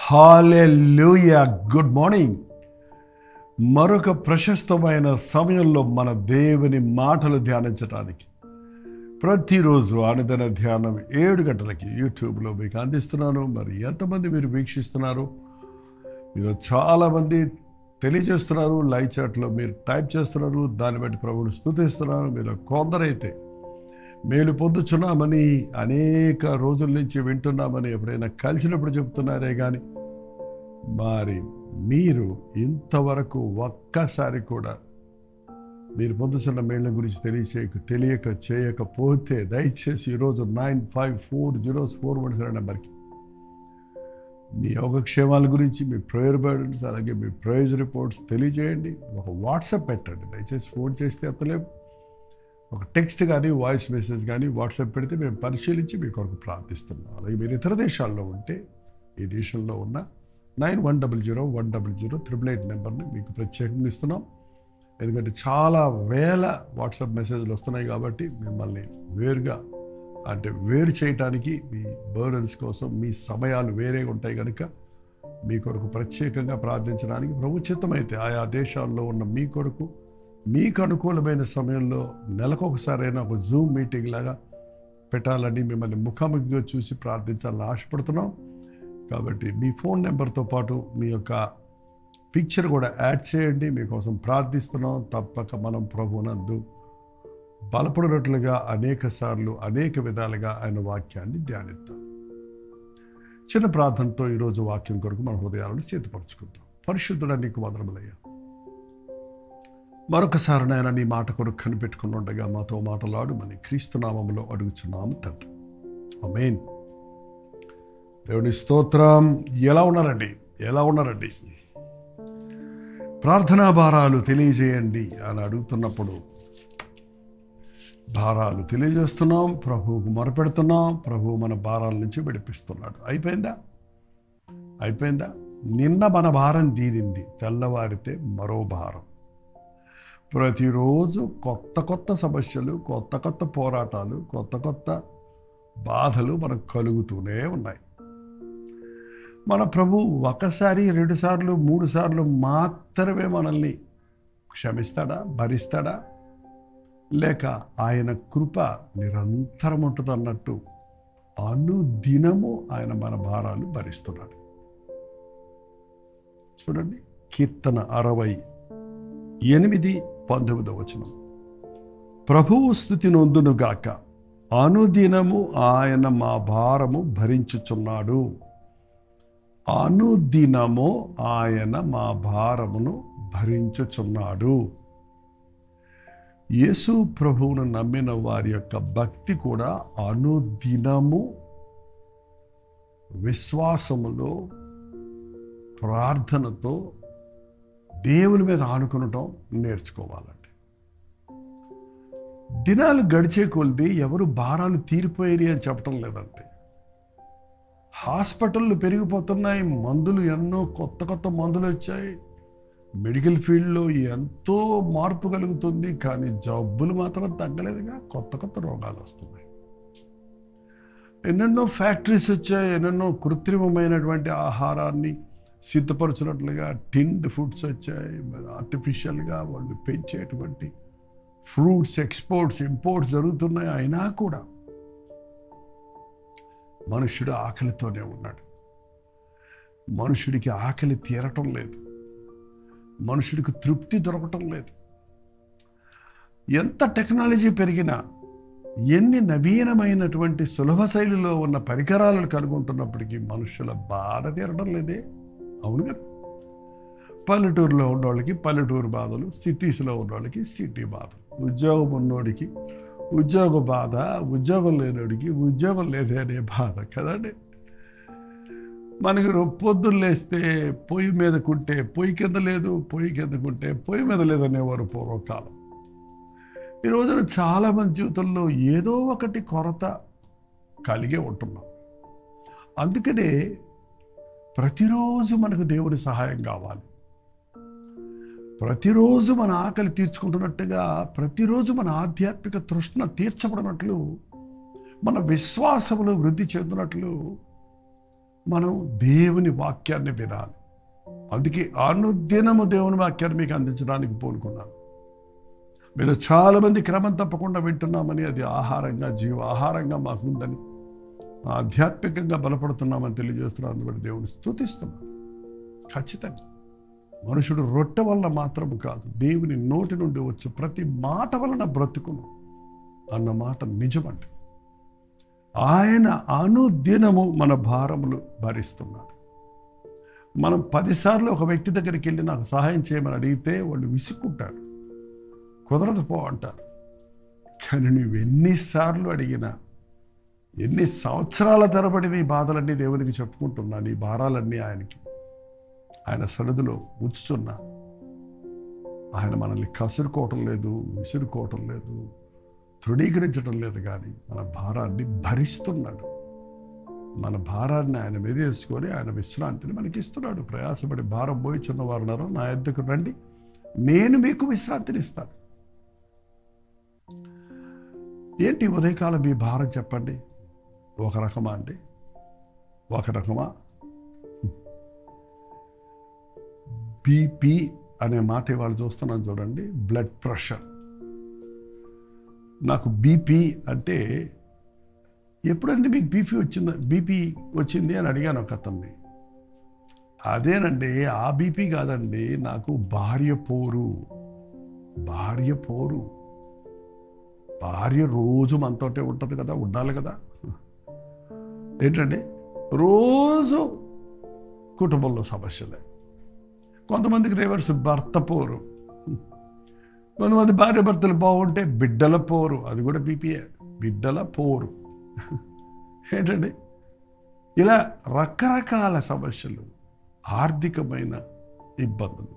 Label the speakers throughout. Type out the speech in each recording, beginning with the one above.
Speaker 1: హల్లెలూయా. Good morning. మరొక ప్రశస్తమైన సమయంలో మన దేవుని మాటలు ధ్యానించడానికి ప్రతిరోజు అనుదిన ధ్యానం 7 గంటలకి యూట్యూబ్లో మీకు అందిస్తున్నాను. మరి ఎంతమంది మీరు వీక్షిస్తున్నారు? మీరు చాలామంది తెలియజేస్తున్నారు, లైవ్ చాట్లో మీరు టైప్ చేస్తున్నారు, దాన్ని బట్టి ప్రభువుని స్తుతిస్తున్నారు. మీరు కొందరైతే మేలు పొందుచున్నామని, అనేక రోజుల నుంచి వింటున్నామని ఎప్పుడైనా కలిసినప్పుడు చెప్తున్నారే కానీ మరి మీరు ఇంతవరకు ఒక్కసారి కూడా మీరు పొందుతున్న మేళ్ళ గురించి తెలియక చేయకపోతే దయచేసి ఈరోజు 95400417 నెంబర్కి మీ యోగక్షేమాల గురించి, మీ ప్రేయర్ బర్డన్స్, అలాగే మీ ప్రైజ్ రిపోర్ట్స్ తెలియజేయండి. ఒక వాట్సాప్ పెట్టండి. దయచేసి ఫోన్ చేస్తే ఎత్తలేము. ఒక టెక్స్ట్ కానీ వాయిస్ మెసేజ్ కానీ వాట్సాప్ పెడితే మేము పరిశీలించి మీ కొరకు ప్రార్థిస్తున్నాం. అలాగే మీరు ఇతర దేశాల్లో ఉంటే ఈ దేశంలో ఉన్న 9100100888 నెంబర్ని మీకు ప్రత్యేకంగా ఇస్తున్నాం. ఎందుకంటే చాలా వేల వాట్సాప్ మెసేజ్లు వస్తున్నాయి కాబట్టి మిమ్మల్ని వేరు చేయటానికి, మీ బర్డన్స్ కోసం మీ సమయాలు వేరే ఉంటాయి కనుక మీ కొరకు ప్రత్యేకంగా ప్రార్థించడానికి ప్రభు చిత్తమైతే ఆయా దేశాల్లో ఉన్న మీ కొరకు మీకు అనుకూలమైన సమయంలో నెలకొకసారైనా ఒక జూమ్ మీటింగ్ లాగా పెట్టాలని, మిమ్మల్ని ముఖాముఖిగా చూసి ప్రార్థించాలని ఆశపడుతున్నాం. కాబట్టి మీ ఫోన్ నెంబర్తో పాటు మీ యొక్క పిక్చర్ కూడా యాడ్ చేయండి. మీకోసం ప్రార్థిస్తున్నాం. తప్పక మనం ప్రభునందు బలపడినట్లుగా అనేక సార్లు అనేక విధాలుగా ఆయన వాక్యాన్ని ధ్యానిద్దాం. చిన్న ప్రార్థనతో ఈరోజు వాక్యం కొరకు మన హృదయాలను చేతిపరుచుకుందాం. పరిశుద్ధుడా, నీకు వందనములయ్యా. మరొకసారి నాయన నీ మాట కొరకు కనిపెట్టుకుని ఉండగా మాతో మాటలాడుమని క్రీస్తు నామములో అడుగుచున్నాము తండ్రి. ఆమేన్. దేవుని స్తోత్రం. ఎలా ఉన్నారండి? ప్రార్థనా భారాలు తెలియజేయండి అని అడుగుతున్నప్పుడు భారాలు తెలియజేస్తున్నాం, ప్రభువుకు మొరపెడుతున్నాం. ప్రభువు మన భారాల నుంచి విడిపిస్తున్నాడు. అయిపోయిందా? నిన్న మన భారం తీరింది, తెల్లవారితే మరో భారం. ప్రతిరోజు కొత్త సమస్యలు, కొత్త పోరాటాలు, కొత్త బాధలు మనకు కలుగుతూనే ఉన్నాయి. మన ప్రభు ఒకసారి, 2 సార్లు, 3 సార్లు మాత్రమే మనల్ని క్షమిస్తాడా, భరిస్తాడా? లేక ఆయన కృప నిరంతరం ఉంటుంది అన్నట్టు అనుదినము ఆయన మన భారాలు భరిస్తున్నాడు. చూడండి, కీర్తన 68:19 ప్రభువు స్తుతి నొందునుగాక, అనుదినము ఆయన మా భారము భరించుచున్నాడు. అనుదినము ఆయన మా భారమును భరించుచున్నాడు. యేసు ప్రభువును నమ్మిన వారి యొక్క భక్తి కూడా అనుదినము విశ్వాసములో, ప్రార్థనతో దేవుని మీద ఆనుకునటం నేర్చుకోవాలండి. దినాలు గడిచే కొలది ఎవరు భారాలు తీరిపోయాయి అని చెప్పటం లేదండి. హాస్పిటళ్ళు పెరిగిపోతున్నాయి, మందులు ఎన్నో కొత్త మందులు వచ్చాయి, మెడికల్ ఫీల్డ్లో ఎంతో మార్పు కలుగుతుంది. కానీ జబ్బులు మాత్రం తగ్గలేదుగా, కొత్త రోగాలు వస్తున్నాయి. ఎన్నెన్నో ఫ్యాక్టరీస్ వచ్చాయి, ఎన్నెన్నో కృత్రిమమైనటువంటి ఆహారాన్ని సిద్ధపరచినట్లుగా టిన్డ్ ఫుడ్స్ వచ్చాయి. ఆర్టిఫిషియల్గా వాళ్ళు పెంచేటువంటి ఫ్రూట్స్ ఎక్స్పోర్ట్స్, ఇంపోర్ట్స్ జరుగుతున్నాయి. అయినా కూడా మనుషుడు ఆకలితోనే ఉన్నాడు. మనుషుడికి ఆకలి తీరటం లేదు, మనుషుడికి తృప్తి దొరకటం లేదు. ఎంత టెక్నాలజీ పెరిగినా, ఎన్ని నవీనమైనటువంటి సులభ శైలిలో ఉన్న పరికరాలను కనుగొంటున్నప్పటికీ మనుషుల బాధ తీరడం లేదే. అవును కదా? పల్లెటూరులో ఉన్నవాళ్ళకి పల్లెటూరు బాధలు, సిటీస్లో ఉన్నవాళ్ళకి సిటీ బాధలు, ఉద్యోగం ఉన్నోడికి ఉద్యోగ బాధ, ఉద్యోగం లేనివాడికి ఉద్యోగం లేదే అనే బాధ కదండి. మనకి పొద్దున్న లేస్తే పొయ్యి మీదకుంటే పొయ్యి కింద లేదు, పొయ్యి కిందకుంటే పొయ్యి మీద లేదనేవారు పూర్వకాలం. ఈ రోజున చాలామంది జీవితంలో ఏదో ఒకటి కొరత కలిగే ఉంటున్నాం. అందుకనే ప్రతిరోజు మనకు దేవుని సహాయం కావాలి. ప్రతిరోజు మన ఆకలి తీర్చుకుంటున్నట్టుగా, ప్రతిరోజు మన ఆధ్యాత్మిక తృష్ణ తీర్చబడినట్లు, మన విశ్వాసములు వృద్ధి చెందినట్లు మనం దేవుని వాక్యాన్ని వినాలి. అందుకే అనుదినము దేవుని వాక్యాన్ని మీకు అందించడానికి పూనుకున్నాను. మీరు చాలామంది క్రమం తప్పకుండా వింటున్నామని, అది ఆహారంగా ఆహారంగా మాకుందని, ఆధ్యాత్మికంగా బలపడుతున్నామని తెలియజేస్తున్నాను. అందుబట్టి దేవుని స్తుతిస్తున్నాను. ఖచ్చితంగా మనుషుడు రొట్టె వలన మాత్రము కాదు, దేవుని నోటి నుండి వచ్చే ప్రతి మాట వలన బ్రతుకును అన్న మాట నిజమండి. ఆయన అనుదినము మన భారములు భరిస్తున్నాడు. మనం 10 సార్లు ఒక వ్యక్తి దగ్గరికి వెళ్ళి నాకు సహాయం చేయమని అడిగితే వాళ్ళు విసుక్కుంటారు, కుదరదు అంటారు. కానీ నువ్వు ఎన్నిసార్లు అడిగినా, ఎన్ని సంవత్సరాల తరబడి నీ బాధలన్నీ దేవునికి చెప్పుకుంటున్నా, నీ భారాలన్నీ ఆయన సన్నిధిలో ఉంచుతున్నా, ఆయన మనల్ని కసురుకోవటం లేదు, విసురుకోవటం లేదు, తృణీకరించడం లేదు, కానీ మన భారాన్ని భరిస్తున్నాడు. మన భారాన్ని ఆయన మీద వేసుకొని ఆయన విశ్రాంతిని మనకి ఇస్తున్నాడు. ప్రయాసపడి భారం పోయిచున్న వారున్నారో నా యొద్దకు రండి, నేను మీకు విశ్రాంతిని ఇస్తాను. ఏంటి ఉదయకాలం మీ భారం చెప్పండి? ఒక రకమా అండి? ఒక రకమా? బీపీ అనే మాట ఇవాళ చూస్తున్నాను చూడండి, బ్లడ్ ప్రెషర్. నాకు బీపీ అంటే, ఎప్పుడంటే మీకు బీపీ వచ్చింది అని అడిగాను ఒక అతన్ని. అదేనండి, ఆ బీపీ కాదండి, నాకు భార్య పోరు. భార్య రోజు మనతోటే ఉంటుంది కదా, ఉండాలి కదా. ఏంటంటే రోజు కుటుంబంలో సమస్యలే. కొంతమందికి రివర్స్, భర్త పోరు. కొంతమంది భార్య భర్తలు బాగుంటే బిడ్డల పోరు, అది కూడా బీపీఏ, బిడ్డల పోరు. ఏంటండి, ఇలా రకరకాల సమస్యలు, ఆర్థికమైన ఇబ్బందులు,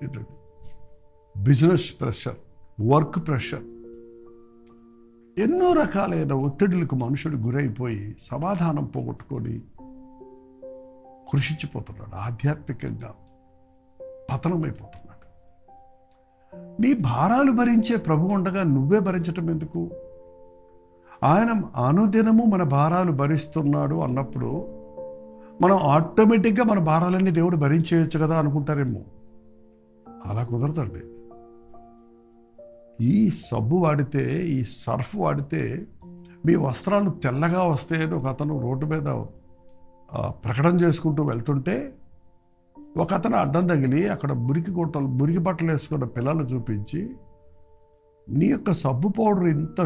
Speaker 1: ఏంటండి బిజినెస్ ప్రెషర్, వర్క్ ప్రెషర్, ఎన్నో రకాలైన ఒత్తిడులకు మనుషుడు గురైపోయి సమాధానం పోగొట్టుకొని కృషించిపోతున్నాడు, ఆధ్యాత్మికంగా పతనమైపోతున్నాడు. నీ భారాలు భరించే ప్రభు ఉండగా నువ్వే భరించటం ఎందుకు? ఆయన అనుదినము మన భారాలు భరిస్తున్నాడు అన్నప్పుడు మనం ఆటోమేటిక్గా మన భారాలన్నీ దేవుడు భరించేయచ్చు కదా అనుకుంటారేమో. అలా కుదరదండి. ఈ సబ్బు వాడితే, ఈ సర్ఫ్ వాడితే మీ వస్త్రాలు తెల్లగా వస్తాయని ఒక అతను రోడ్డు మీద ప్రకటన చేసుకుంటూ వెళ్తుంటే ఒక అతను అడ్డం తగిలి అక్కడ మురికి బట్టలు వేసుకున్న పిల్లలు చూపించి, నీ యొక్క సబ్బు పౌడర్ ఇంత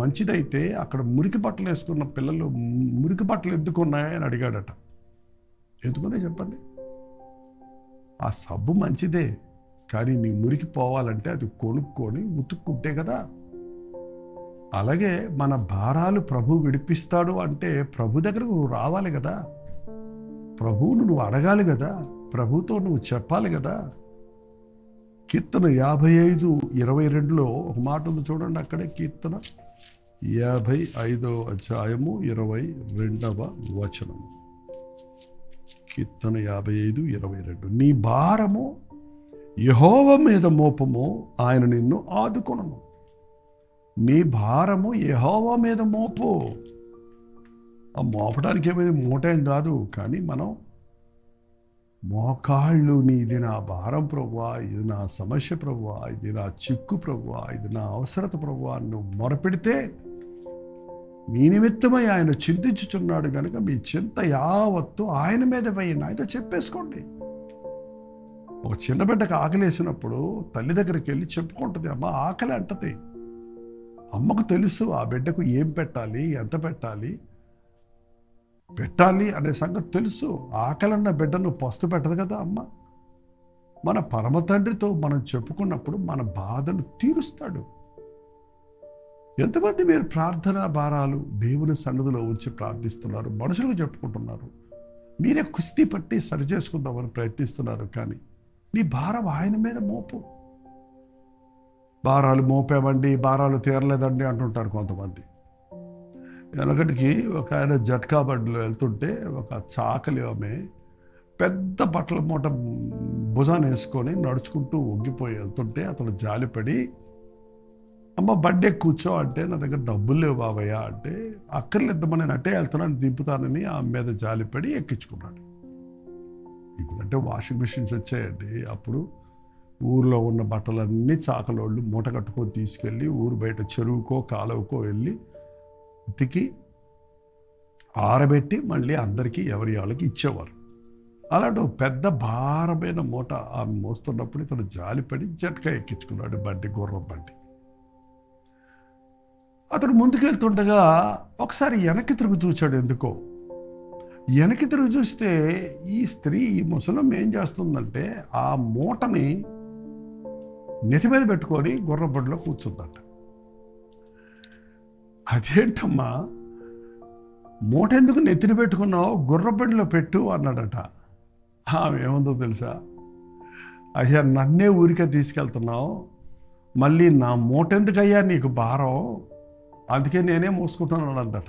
Speaker 1: మంచిదైతే అక్కడ మురికి బట్టలు వేసుకున్న పిల్లలు మురికి బట్టలు ఎందుకు ఉన్నాయని అడిగాడట. ఎందుకునే చెప్పండి? ఆ సబ్బు మంచిదే, కానీ నీ మురికి పోవాలంటే అది కొనుక్కొని ఉతుక్కుంటే కదా. అలాగే మన భారాలు ప్రభు విడిపిస్తాడు అంటే ప్రభు దగ్గరకు నువ్వు రావాలి కదా, ప్రభువును నువ్వు అడగాలి కదా, ప్రభుతో నువ్వు చెప్పాలి కదా. కీర్తన 55:22లో ఒక మాట ఉంది చూడండి, అక్కడే కీర్తన 55:22. కీర్తన 55:22. నీ భారము యెహోవా మీద మోపము, ఆయన నిన్ను ఆదుకొనును. నీ భారము యెహోవా మీద మోపు. ఆ మోపడానికి ఏమైంది, మూటేం కాదు, కానీ మనం మోకాళ్ళు, ఇది నా భారం ప్రభువా, ఇది నా సమస్య ప్రభువా, ఇది నా చిక్కు ప్రభువా, ఇది నా అవసరత ప్రభువా, నువ్వు మొరపెడితే మీ నిమిత్తమై ఆయన చింతించుచున్నాడు కనుక మీ చింత యావత్తు ఆయన మీద వేయండి. ఆయనతో చెప్పేసుకోండి. ఒక చిన్న బిడ్డకు ఆకలేసినప్పుడు తల్లి దగ్గరికి వెళ్ళి చెప్పుకుంటుంది, అమ్మ ఆకలి అంటది. అమ్మకు తెలుసు ఆ బిడ్డకు ఏం పెట్టాలి, ఎంత పెట్టాలి అనే సంగతి తెలుసు. ఆకలన్న బిడ్డను పస్తు పెట్టదు కదా అమ్మ. మన పరమ తండ్రితో మనం చెప్పుకున్నప్పుడు మన బాధలు తీరుస్తాడు. ఎంతమంది మీరు ప్రార్థనా భారాలు దేవుని సన్నిధిలో ఉంచి ప్రార్థిస్తున్నారు, మనుషులకు చెప్పుకుంటున్నారు, మీరే కుస్తీ పట్టి సరి చేసుకుందామని ప్రయత్నిస్తున్నారు, కానీ నీ భారం ఆయన మీద మోపు. భారాలు మోపామండి, భారాలు తీరలేదండి అంటుంటారు కొంతమంది. వెనకటికి ఒక ఆయన జట్కా బండిలో వెళ్తుంటే ఒక చాకలి ఆమె పెద్ద బట్టల మూట భుజాన్ని వేసుకొని నడుచుకుంటూ ఒగ్గిపోయి వెళ్తుంటే అతను జాలిపడి అమ్మ బండి ఎక్కి కూర్చో అంటే నా దగ్గర డబ్బులు లేవు బాబయ్య అంటే, అక్కర్లేద్దమ్మా నేను అట్టే వెళ్తున్నాను దింపుతానని ఆమె మీద జాలిపడి ఎక్కించుకున్నాడు. ఇప్పుడంటే వాషింగ్ మిషన్స్ వచ్చాయండి. అప్పుడు ఊర్లో ఉన్న బట్టలన్నీ చాకలోళ్ళు మూట కట్టుకొని తీసుకెళ్ళి ఊరు బయట చెరువుకో కాలువకో వెళ్ళి ఉతికి ఆరబెట్టి మళ్ళీ అందరికీ ఎవరి వాళ్ళకి ఇచ్చేవారు. అలాంటి ఒక పెద్ద భారమైన మూట ఆమె మోస్తున్నప్పుడు ఇతను జాలిపడి జట్కా ఎక్కించుకున్నాడు బండి, గుర్రం బండి. అతడు ముందుకెళ్తుండగా ఒకసారి వెనక్కి తిరుగు చూశాడు. ఎందుకో వెనక్కి తిరుగు చూస్తే ఈ స్త్రీ, ఈ ముసలమ్మ ఏం చేస్తుందంటే ఆ మూటని నెత్తి మీద పెట్టుకొని గుర్రం బండిలో కూర్చుందంట. అదేంటమ్మా మూట ఎందుకు నెత్తిని పెట్టుకున్నావు, గుర్రం బండిలో పెట్టు అన్నాడట. ఆమె ఏముందో తెలుసా, అయ్యా నన్నే ఊరికే తీసుకెళ్తున్నావు, మళ్ళీ నా మూట ఎందుకయ్యా నీకు భారం, అందుకే నేనే మోసుకుంటున్నాను అందట.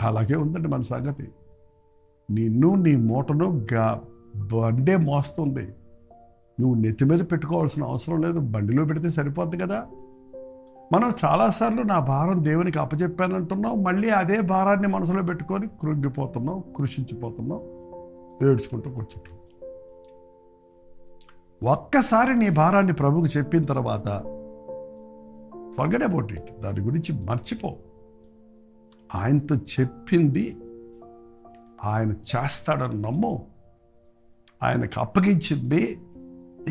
Speaker 1: అలాగే ఉందండి మన సంగతి. నిన్ను నీ మూటను బండే మోస్తుంది, నువ్వు నెత్తి మీద పెట్టుకోవాల్సిన అవసరం లేదు, బండిలో పెడితే సరిపోద్ది కదా. మనం చాలాసార్లు నా భారం దేవునికి అప్పచెప్పానంటున్నాం, మళ్ళీ అదే భారాన్ని మనసులో పెట్టుకొని కృంగిపోతున్నాం, కృషించిపోతున్నాం, ఏడ్చుకుంటూ కూర్చుంటాం. ఒక్కసారి నీ భారాన్ని ప్రభువుకు చెప్పిన తర్వాత ఫర్గెట్ అబౌట్ ఇట్, దాని గురించి మర్చిపో. ఆయనతో చెప్పింది ఆయన చేస్తాడని నమ్ము. ఆయనకు అప్పగించింది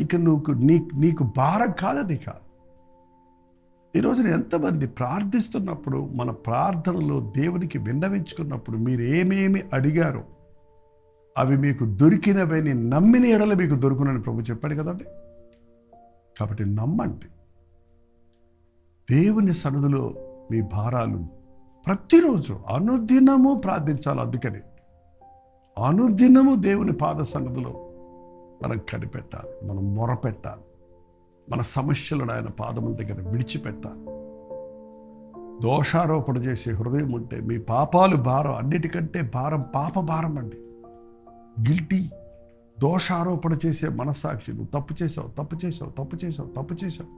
Speaker 1: ఇక నీకు భారం కాదది కాదు. ఈరోజున ఎంతమంది ప్రార్థిస్తున్నప్పుడు, మన ప్రార్థనలో దేవునికి విన్నవించుకున్నప్పుడు మీరు ఏమేమి అడిగారో అవి మీకు దొరికినవని నమ్మిన ఎడల మీకు దొరుకునని ప్రభు చెప్పాడు కదండి. కాబట్టి నమ్మండి. దేవుని సన్నిధిలో మీ భారాలు ప్రతిరోజు అనుదినము ప్రార్థించాలి. అందుకని అనుదినము దేవుని పాద సన్నిధిలో మనం కనిపెట్టాలి, మనం మొరపెట్టాలి, మన సమస్యలను ఆయన పాదముల దగ్గర విడిచిపెట్టాలి. దోషారోపణ చేసే హృదయం ఉంటే మీ పాపాలు భారం, అన్నిటికంటే భారం పాప భారం అండి, గిల్టీ. దోషారోపణ చేసే మనస్సాక్షి, నువ్వు తప్పు చేసావు, తప్పు చేసావు, తప్పు చేసావు, తప్పు చేసావు,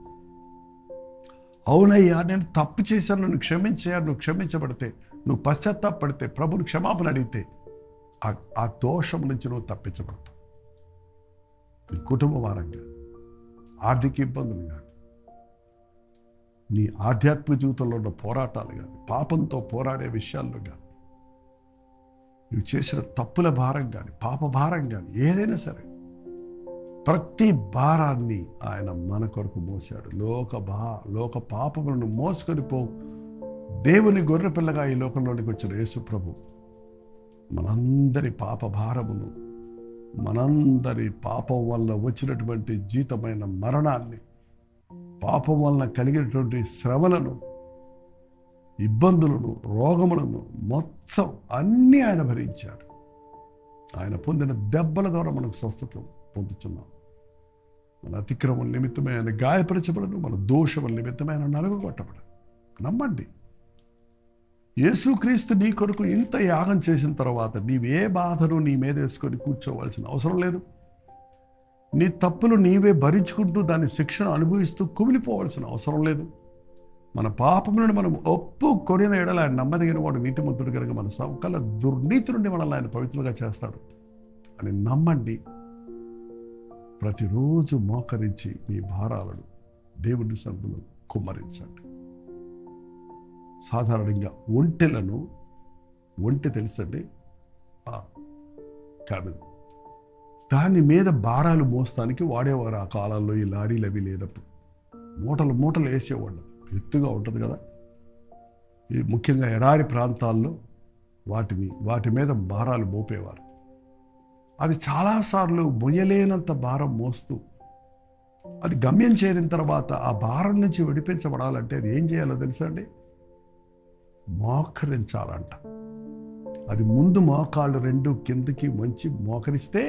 Speaker 1: అవునయ్యా నేను తప్పు చేశాను, నన్ను క్షమించయ్యా, నువ్వు క్షమించబడితే, నువ్వు పశ్చాత్తాపడితే, ప్రభుని క్షమాపణ అడిగితే ఆ దోషం నుంచి నువ్వు తప్పించబడతావు. నీ కుటుంబ వారంగా, ఆర్థిక ఇబ్బందులు కానీ, నీ ఆధ్యాత్మిక జీవితంలో ఉన్న పోరాటాలు కానీ, పాపంతో పోరాడే విషయాల్లో కానీ, నువ్వు చేసిన తప్పుల భారం కానీ, పాప భారం కానీ, ఏదైనా సరే ప్రతి భారాన్ని ఆయన మన కొరకు మోసాడు. లోక పాపములను మోసుకొని పో దేవుని గొర్రెపిల్లగా ఈ లోకంలోనికి వచ్చిన యేసు ప్రభు మనందరి పాప భారమును, మనందరి పాపం వల్ల వచ్చినటువంటి జీతమైన మరణాన్ని, పాపం వలన కలిగినటువంటి శ్రమలను, ఇబ్బందులను, రోగములను మొత్తం అన్నీ ఆయన భరించాడు. ఆయన పొందిన దెబ్బల ద్వారా మనకు స్వస్థత పొందుతున్నాం. మన అతిక్రమం నిమిత్తమే ఆయన గాయపరచబడను, మన దోషముల నిమిత్తమే ఆయన నలుగొట్టబడను. నమ్మండి. యేసుక్రీస్తు నీ కొరకు ఇంత యాగం చేసిన తర్వాత నీవే బాధను నీ మీద వేసుకొని కూర్చోవలసిన అవసరం లేదు. నీ తప్పులు నీవే భరించుకుంటూ దాని శిక్షను అనుభవిస్తూ కుమిలిపోవలసిన అవసరం లేదు. మన పాపములను మనం ఒప్పుకొనిన ఎడల ఆయన నమ్మదగిన వాడు, నీతిమంతుడు కనుక మన సకల దుర్నీతి నుండి మనల్ని ఆయన పవిత్రంగా చేస్తాడు అని నమ్మండి. ప్రతిరోజు మోకరించి మీ భారాలను దేవుని సన్నిధిలో కుమ్మరించండి. సాధారణంగా ఒంటె తెలుసండి, కానీ దాని మీద భారాలు మోస్తానికి వాడేవారు ఆ కాలంలో. ఈ లారీలు అవి లేనప్పుడు మూటలు వేసేవాళ్ళు. ఎత్తుగా ఉంటుంది కదా, ఈ ముఖ్యంగా ఎడారి ప్రాంతాల్లో వాటి మీద భారాలు మోపేవారు. అది చాలాసార్లు మొయ్యలేనంత భారం మోస్తూ అది గమ్యం చేరిన తర్వాత ఆ భారం నుంచి విడిపించబడాలంటే అది ఏం చేయాలో తెలుసా అండి? మోకరించాలంట. అది ముందు మోకాళ్ళు రెండు కిందకి వంచి మోకరిస్తే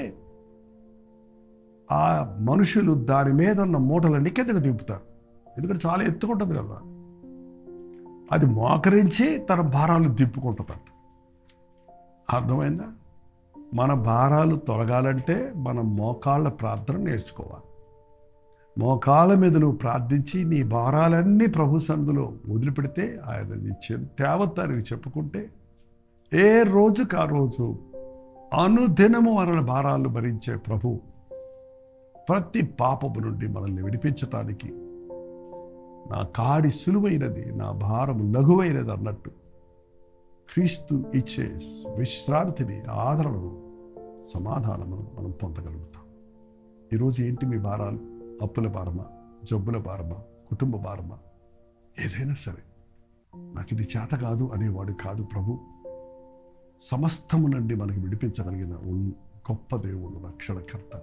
Speaker 1: ఆ మనుషులు దాని మీద ఉన్న మూటలన్నీ కిందకు దింపుతారు. ఎందుకంటే చాలా ఎత్తుకుంటుంది కదా. అది మోకరించి తన భారాలు దింపుకుంటుందంట. అర్థమైందా? మన భారాలు తొలగాలంటే మన మోకాళ్ళ ప్రార్థన నేర్చుకోవాలి. మోకాళ్ళ మీద నువ్వు ప్రార్థించి నీ భారాలన్నీ ప్రభు సన్నిధిలో వదిలిపెడితే ఆయన నీ తేవత్తానికి చెప్పుకుంటే ఏ రోజుకు ఆ రోజు అనుదినము మన భారాలు భరించే ప్రభు ప్రతి పాపము నుండి మనల్ని విడిపించటానికి నా కాడి సులువైనది, నా భారము లఘువైనది అన్నట్టు క్రీస్తు ఇచ్చే విశ్రాంతిని, ఆదరణను, సమాధానమును మనం పొందగలుగుతాం. ఈరోజు ఏంటి మీ భారాలు? అప్పుల భారమా, జబ్బుల భారమా, కుటుంబ భారమా? ఏదైనా సరే నాకు ఇది చేత కాదు అనేవాడు కాదు ప్రభు. సమస్తము నుండి మనకి విడిపించగలిగిన గొప్ప దేవుడు, రక్షణకర్త.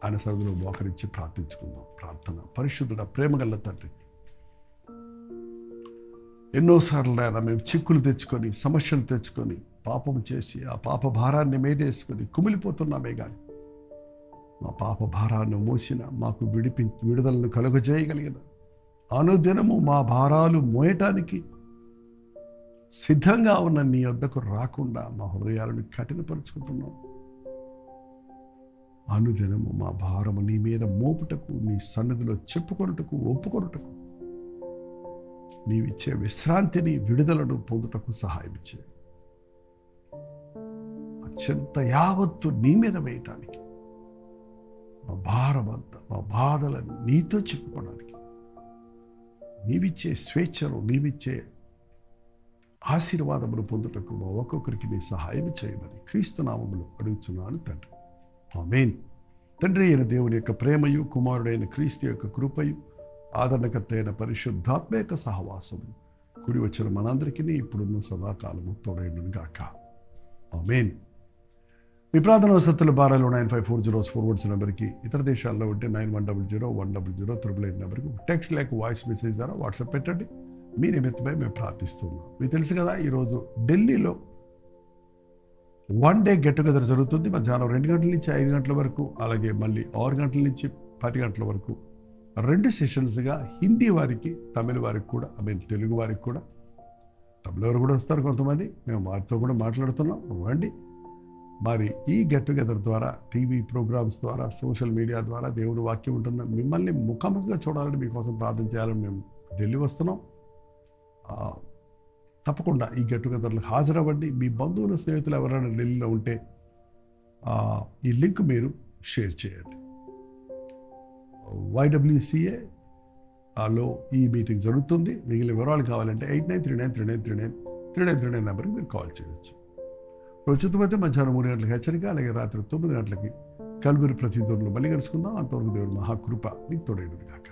Speaker 1: ఆయన సన్నిధిలో మోకరించి ప్రార్థించుకుందాం. ప్రార్థన. పరిశుద్ధుడ, ప్రేమగల తండ్రి, ఎన్నోసార్లు ఆయన మేము చిక్కులు తెచ్చుకొని, సమస్యలు తెచ్చుకొని, పాపం చేసి ఆ పాప భారాన్ని మీదేసుకొని కుమిలిపోతున్నామే కానీ మా పాప భారాన్ని మోసిన, మాకు విడుదలను కలుగజేయగలిగిన, అనుదినము మా భారాలు మోయటానికి సిద్ధంగా ఉన్న నీ వద్దకు రాకుండా మా హృదయాలను కఠినపరుచుకుంటున్నాం. అనుదినము మా భారము నీ మీద మోపుటకు, నీ సన్నిధిలో చెప్పుకొనుటకు, ఒప్పుకొనుటకు, నీవిచ్చే విశ్రాంతిని, విడుదలను పొందుటకు సహాయం ఇచ్చే. అత్యంత యావత్తు నీ మీద వేయటానికి, మా భారమంతా, మా బాధలను నీతో చెప్పుకోవడానికి, నీవిచ్చే స్వేచ్ఛను, నీవిచ్చే ఆశీర్వాదమును పొందుటకు మా ఒక్కొక్కరికి నీ సహాయం చేయమని క్రీస్తు నామములో అడుగుతున్నాను తండ్రి. ఆమేన్. తండ్రి అయిన దేవుని యొక్క ప్రేమయు, కుమారుడైన క్రీస్తు యొక్క కృపయు, ఆదరణకర్త అయిన పరిశుద్ధాత్మ యొక్క సహవాసము కూడి వచ్చిన మనందరికీ ఇప్పుడున్న సదాకాలము తోడైనను గాక. ఆమేన్. మీ ప్రార్థన వసతుల భారాలు 9540 నెంబర్కి, ఇతర దేశాల్లో ఉంటే 9100 నెంబర్కి టెక్స్ట్ లేక వాయిస్ మెసేజ్ ద్వారా వాట్సాప్ పెట్టండి. మీ నిమిత్తమై మేము ప్రార్థిస్తున్నాం. మీకు తెలుసు కదా, ఈరోజు ఢిల్లీలో 1 డే గెట్ టుగెదర్ జరుగుతుంది. మధ్యాహ్నం 2 గంటల నుంచి 5 గంటల వరకు, అలాగే మళ్ళీ 6 గంటల నుంచి 10 గంటల వరకు 2 సెషన్స్గా హిందీ వారికి, తమిళ వారికి కూడా, తెలుగు వారికి కూడా. తమిళ వారు కూడా వస్తారు కొంతమంది, మేము వారితో కూడా మాట్లాడుతున్నాం. రండి. మరి ఈ గెట్ టుగెదర్ ద్వారా, టీవీ ప్రోగ్రామ్స్ ద్వారా, సోషల్ మీడియా ద్వారా దేవుని వాక్యం ఉంటున్న మిమ్మల్ని ముఖాముఖిగా చూడాలని, మీకోసం ప్రార్థన చేయాలని మేము ఢిల్లీ వస్తున్నాం. తప్పకుండా ఈ గెట్ టుగెదర్లకు హాజరవ్వండి. మీ బంధువులు, స్నేహితులు ఎవరైనా ఢిల్లీలో ఉంటే ఈ లింక్ మీరు షేర్ చేయండి. YWCAలో ఈ మీటింగ్ జరుగుతుంది. మిగిలిన వివరాలు కావాలంటే 8939393939 నెంబర్కి మీరు కాల్ చేయవచ్చు. ఉచితమైతే మధ్యాహ్నం 3 గంటలకు హెచ్చరిక, అలాగే రాత్రి 9 గంటలకి కల్వరి ప్రతిధ్వనిలో మళ్ళీ కలుసుకుందాం. అంతవరకు దేవుడు మహాకృప మీకు తోడైనది గాక.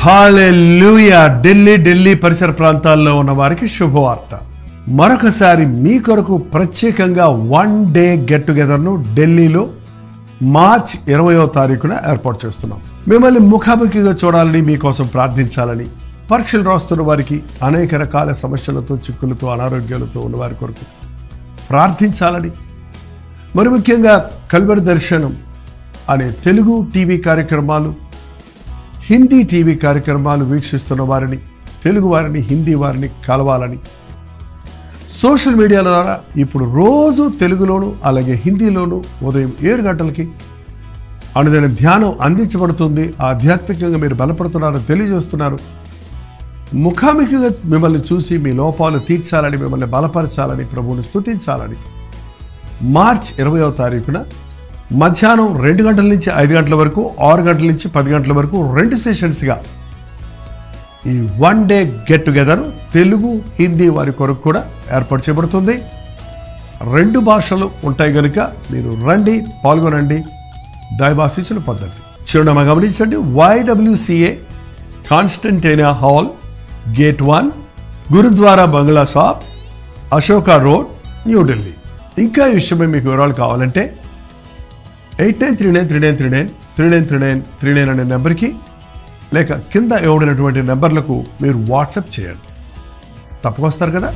Speaker 1: హల్లెలూయా. ఢిల్లీ పరిసర ప్రాంతాల్లో ఉన్న వారికి శుభవార్త. మరొకసారి మీ కొరకు ప్రత్యేకంగా 1 డే గెట్ టుగెదర్ను ఢిల్లీలో మార్చి 20వ తారీఖున ఏర్పాటు చేస్తున్నాం. మిమ్మల్ని ముఖాముఖిగా చూడాలని, మీకోసం ప్రార్థించాలని, పరీక్షలు రాస్తున్న వారికి, అనేక రకాల సమస్యలతో, చిక్కులతో, అనారోగ్యాలతో ఉన్న వారి కొరకు ప్రార్థించాలని, మరి ముఖ్యంగా కల్వరి దర్శనం అనే తెలుగు టీవీ కార్యక్రమాలు, హిందీ టీవీ కార్యక్రమాలు వీక్షిస్తున్న వారిని, తెలుగు వారిని, హిందీ వారిని కలవాలని, సోషల్ మీడియా ద్వారా ఇప్పుడు రోజు తెలుగులోను అలాగే హిందీలోను ఉదయం 7 గంటలకి అనుదిన ధ్యానం అందించబడుతుంది. ఆధ్యాత్మికంగా మీరు బలపడుతున్నారని తెలియజేస్తున్నారు. ముఖాముఖిగా మిమ్మల్ని చూసి మీ లోపాలు తీర్చాలని, మిమ్మల్ని బలపరచాలని, ప్రభువుని స్తుతించాలని మార్చి 20వ తారీఖున మధ్యాహ్నం 2 గంటల నుంచి 5 గంటల వరకు, 6 గంటల నుంచి 10 గంటల వరకు 2 సెషన్స్గా ఈ 1 day get together Telugu, Hindi వారి కొరకు కూడా ఏర్పాటు చేయబడుతుంది. 2 భాషలు ఉంటాయి కనుక మీరు రండి, పాల్గొనండి, దైవాశీస్సులు పొందండి. చిరునామా గమనించండి. YWCA కాన్స్టంటైనా హాల్, గేట్ 1, గురుద్వారా బంగ్లా షాప్, అశోకా రోడ్, న్యూఢిల్లీ. ఇంకా ఈ విషయమై మీకు వివరాలు కావాలంటే 8939393939 అనే నెంబర్కి, లేక కింద ఇవ్వబడినటువంటి నెంబర్లకు మీరు వాట్సాప్ చేయండి. తప్పకొస్తారు కదా.